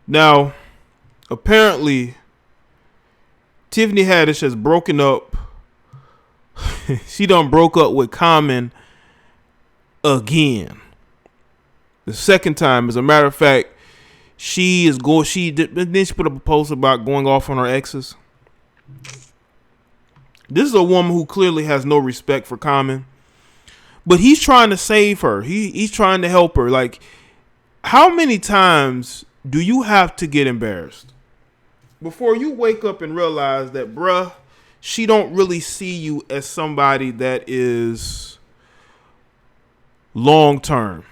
Now, apparently, Tiffany Haddish has broken up. She done broke up with Common again. The second time, as a matter of fact, then she put up a post about going off on her exes. This is a woman who clearly has no respect for Common, but he's trying to save her. He's trying to help her. Like, how many times do you have to get embarrassed before you wake up and realize that, bruh, she don't really see you as somebody that is long term.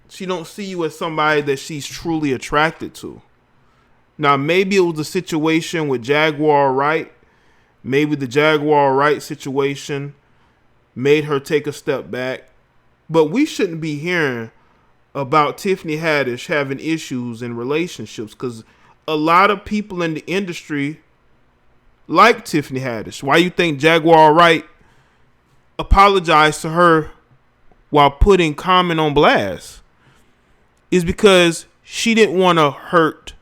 She don't see you as somebody that she's truly attracted to. Now, maybe it was a situation with Jaguar Wright. Maybe the Jaguar Wright situation made her take a step back. But we shouldn't be hearing about Tiffany Haddish having issues in relationships, because a lot of people in the industry like Tiffany Haddish. Why you think Jaguar Wright apologized to her while putting Common on blast? Is because she didn't want to hurt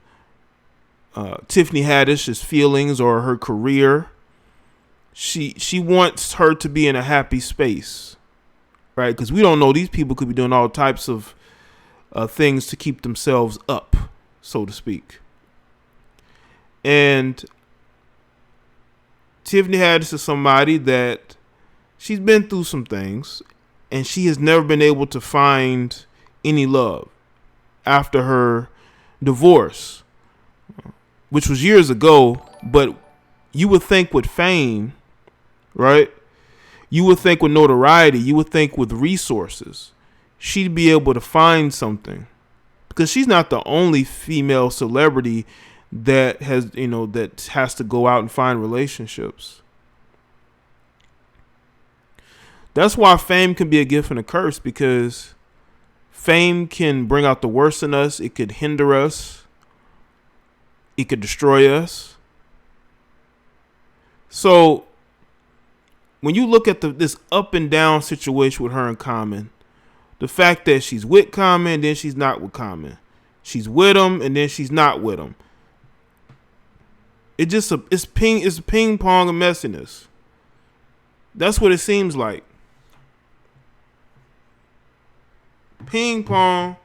Tiffany Haddish's feelings or her career. She wants her to be in a happy space, right? Because we don't know, these people could be doing all types of things to keep themselves up, so to speak. And Tiffany Haddish is somebody that she's been through some things, and she has never been able to find any love after her divorce, which was years ago. But you would think with fame, right? You would think with notoriety, you would think with resources, she'd be able to find something, because she's not the only female celebrity that has to go out and find relationships. That's why fame can be a gift and a curse, because fame can bring out the worst in us. It could hinder us. It could destroy us. So when you look at this up and down situation with her and Common, the fact that she's with Common and then she's not with Common, she's with him and then she's not with him, it's ping pong of messiness. That's what it seems like. Ping pong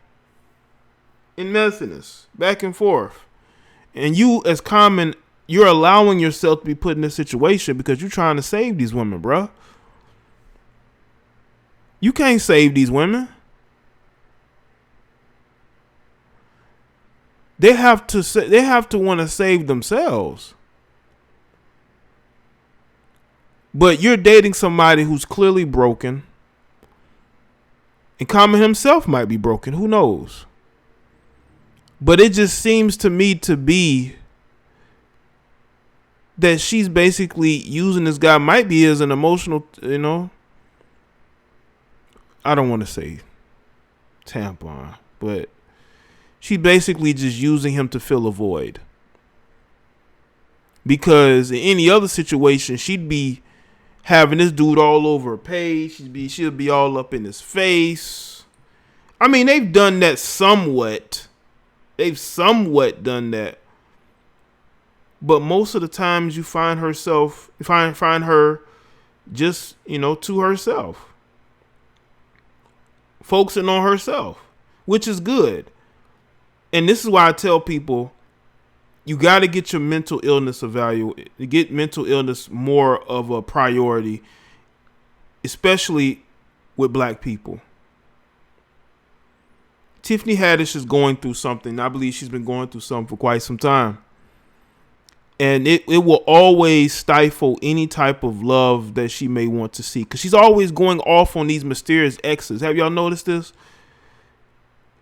and messiness, back and forth. And you, as Common, you're allowing yourself to be put in this situation because you're trying to save these women, bruh. You can't save these women. They have to want to save themselves. But you're dating somebody who's clearly broken. And Common himself might be broken. Who knows? But it just seems to me to be that she's basically using this guy, might be as an emotional, I don't want to say tampon, but she's basically just using him to fill a void. Because in any other situation, she'd be having this dude all over her page. She'll be all up in his face. I mean, they've done that somewhat. They've somewhat done that. But most of the times you find her just, to herself. Focusing on herself, which is good. And this is why I tell people, you got to get your mental illness evaluated. Get mental illness more of a priority, especially with black people. Tiffany Haddish is going through something. I believe she's been going through something for quite some time. And it will always stifle any type of love that she may want to see. Because she's always going off on these mysterious exes. Have y'all noticed this?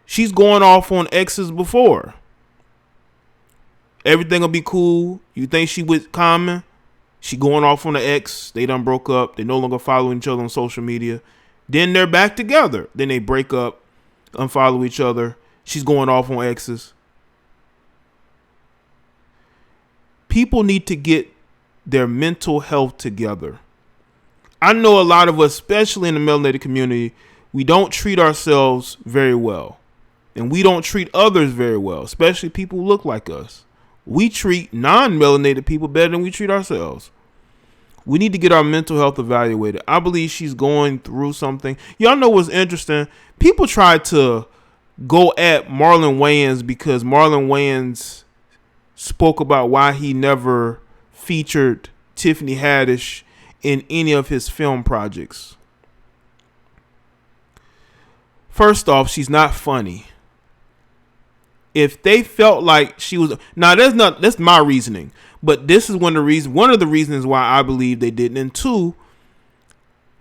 She's going off on exes before. Everything will be cool. You think she with Common? She going off on the ex. They done broke up. They no longer following each other on social media. Then they're back together. Then they break up, unfollow each other. She's going off on exes. People need to get their mental health together. I know a lot of us, especially in the melanated community, we don't treat ourselves very well. And we don't treat others very well, especially people who look like us. We treat non-melanated people better than we treat ourselves. We need to get our mental health evaluated. I believe she's going through something. Y'all know what's interesting? People try to go at Marlon Wayans because Marlon Wayans spoke about why he never featured Tiffany Haddish in any of his film projects. First off, she's not funny. If they felt like she was, now that's my reasoning, but this is one of the reasons why I believe they didn't. And two,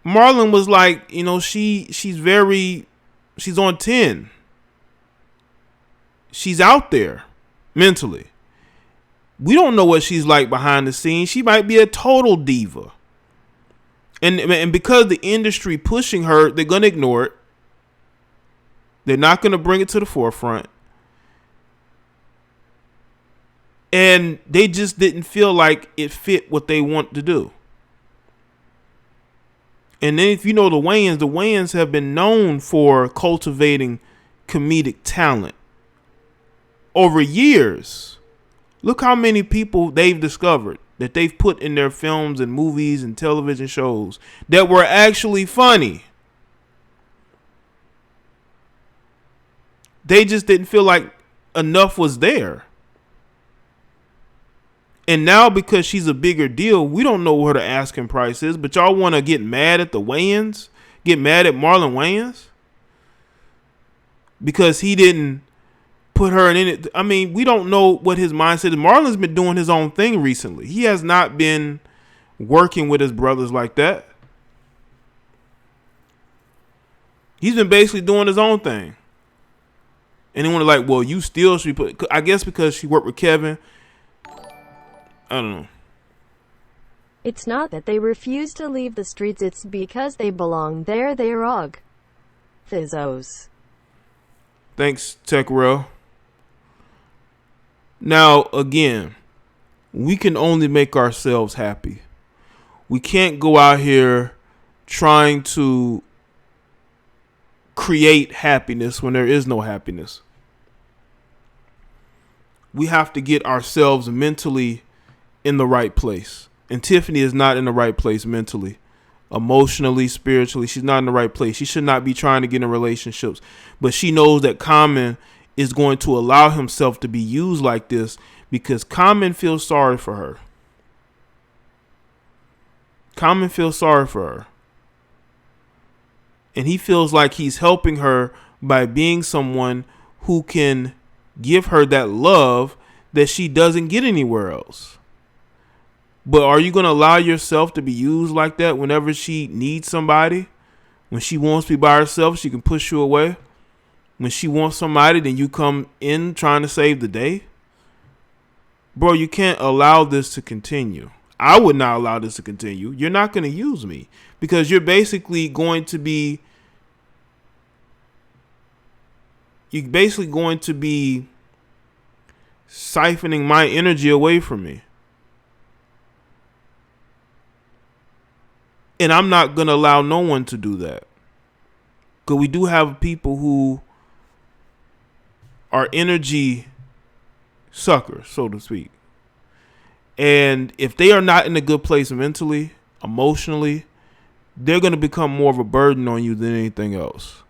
Marlon was like, she's on 10. She's out there mentally. We don't know what she's like behind the scenes. She might be a total diva. And because the industry pushing her, they're going to ignore it. They're not going to bring it to the forefront. And they just didn't feel like it fit what they want to do. And then if you know the Wayans have been known for cultivating comedic talent over years. Look how many people they've discovered that they've put in their films and movies and television shows that were actually funny. They just didn't feel like enough was there. And now because she's a bigger deal, we don't know what her asking price is, but y'all want to get mad at the Wayans? Get mad at Marlon Wayans? Because he didn't put her in it. I mean, we don't know what his mindset is. Marlon's been doing his own thing recently. He has not been working with his brothers like that. He's been basically doing his own thing. And they want to like, well, you still should be put. I guess because she worked with Kevin. I don't know. It's not that they refuse to leave the streets, it's because they belong there. They're og. Thizzos. Thanks, TechRel. Now, again, we can only make ourselves happy. We can't go out here trying to create happiness when there is no happiness. We have to get ourselves mentally in the right place. And Tiffany is not in the right place mentally, emotionally, spiritually. She's not in the right place. She should not be trying to get in relationships. But she knows that Common is going to allow himself to be used like this because Common feels sorry for her. Common feels sorry for her. And he feels like he's helping her by being someone who can give her that love that she doesn't get anywhere else. But are you going to allow yourself to be used like that whenever she needs somebody? When she wants to be by herself, she can push you away. When she wants somebody, then you come in trying to save the day. Bro, you can't allow this to continue. I would not allow this to continue. You're not going to use me because you're basically going to be siphoning my energy away from me. And I'm not going to allow no one to do that. Because we do have people who are energy suckers, so to speak. And if they are not in a good place mentally, emotionally, they're going to become more of a burden on you than anything else.